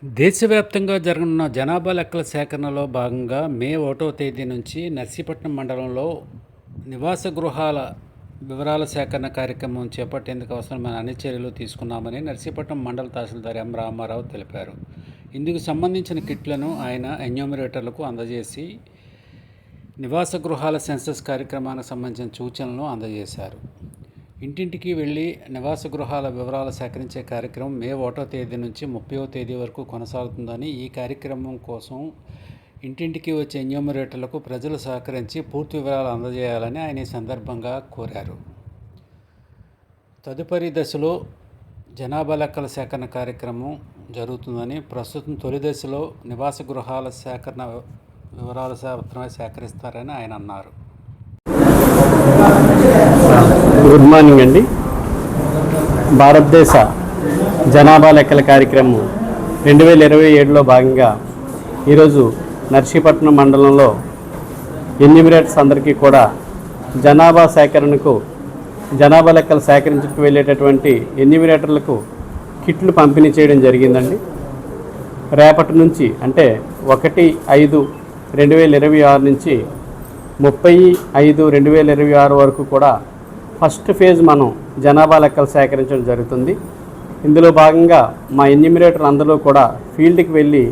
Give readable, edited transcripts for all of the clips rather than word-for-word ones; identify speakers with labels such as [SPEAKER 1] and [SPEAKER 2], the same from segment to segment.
[SPEAKER 1] దేశవ్యాప్తంగా జరగనున్న జనాభా లెక్కల సేకరణలో భాగంగా మే 1వ తేదీ నుంచి నర్సీపట్నం మండలంలో నివాస గృహాల వివరాల సేకరణ కార్యక్రమం చేపట్టేందుకు అవసరమైన అన్ని చర్యలు తీసుకున్నామని నర్సీపట్నం మండల తహసీల్దార్ ఎం రామారావు తెలిపారు. ఇందుకు సంబంధించిన కిట్లను ఆయన ఎన్యూమరేటర్లకు అందజేసి నివాస గృహాల సెన్సస్ కార్యక్రమానికి సంబంధించిన సూచనలను అందజేశారు. ఇంటింటికి వెళ్లి నివాస గృహాల వివరాలు సేకరించే కార్యక్రమం మే 1వ తేదీ నుంచి 30వ తేదీ వరకు కొనసాగుతుందని, ఈ కార్యక్రమం కోసం ఇంటింటికి వచ్చే ఎన్యూమరేటర్లకు ప్రజలు సహకరించి పూర్తి వివరాలు అందజేయాలని ఆయన ఈ సందర్భంగా కోరారు. తదుపరి దశలో జనాభా లెక్కల సేకరణ కార్యక్రమం జరుగుతుందని, ప్రస్తుతం తొలి దశలో నివాస గృహాల సేకరణ వివరాలు మాత్రమే సేకరిస్తారని ఆయన అన్నారు.
[SPEAKER 2] గుడ్ మార్నింగ్ అండి. భారతదేశ జనాభా లెక్కల కార్యక్రమం 2027లో భాగంగా ఈరోజు నర్సీపట్నం మండలంలో ఎన్యూమరేటర్స్ అందరికీ కూడా జనాభా లెక్కలు సేకరించుకు వెళ్ళేటటువంటి ఎన్యూమరేటర్లకు కిట్లు పంపిణీ చేయడం జరిగిందండి. రేపటి నుంచి అంటే 1/5/2026 నుంచి 30/5/2026 వరకు కూడా ఫస్ట్ ఫేజ్ మనం జనాభా లెక్కలు సేకరించడం జరుగుతుంది. ఇందులో భాగంగా మా ఎన్యూమరేటర్ అందరూ కూడా ఫీల్డ్కి వెళ్ళి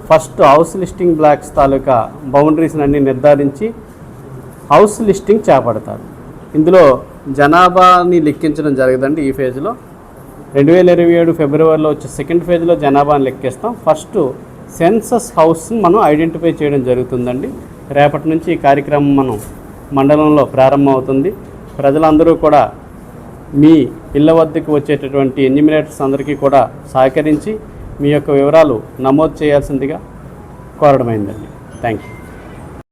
[SPEAKER 2] ఫస్ట్ హౌస్ లిస్టింగ్ బ్లాక్స్ తాలూకా బౌండరీస్ని అన్నీ నిర్ధారించి హౌస్ లిస్టింగ్ చేపడతారు. ఇందులో జనాభాని లెక్కించడం జరగదండి. ఈ ఫేజ్లో 2027 ఫిబ్రవరిలో వచ్చే సెకండ్ ఫేజ్లో జనాభాని లెక్కిస్తాం. ఫస్ట్ సెన్సస్ హౌస్ని మనం ఐడెంటిఫై చేయడం జరుగుతుందండి. రేపటి నుంచి ఈ కార్యక్రమం మనం మండలంలో ప్రారంభమవుతుంది. ప్రజలందరూ కూడా మీ ఇళ్ల వద్దకు వచ్చేటటువంటి ఎన్యూమరేటర్స్ అందరికీ కూడా సహకరించి మీ యొక్క వివరాలు నమోదు చేయాల్సిందిగా కోరడమైందండి. Thank you.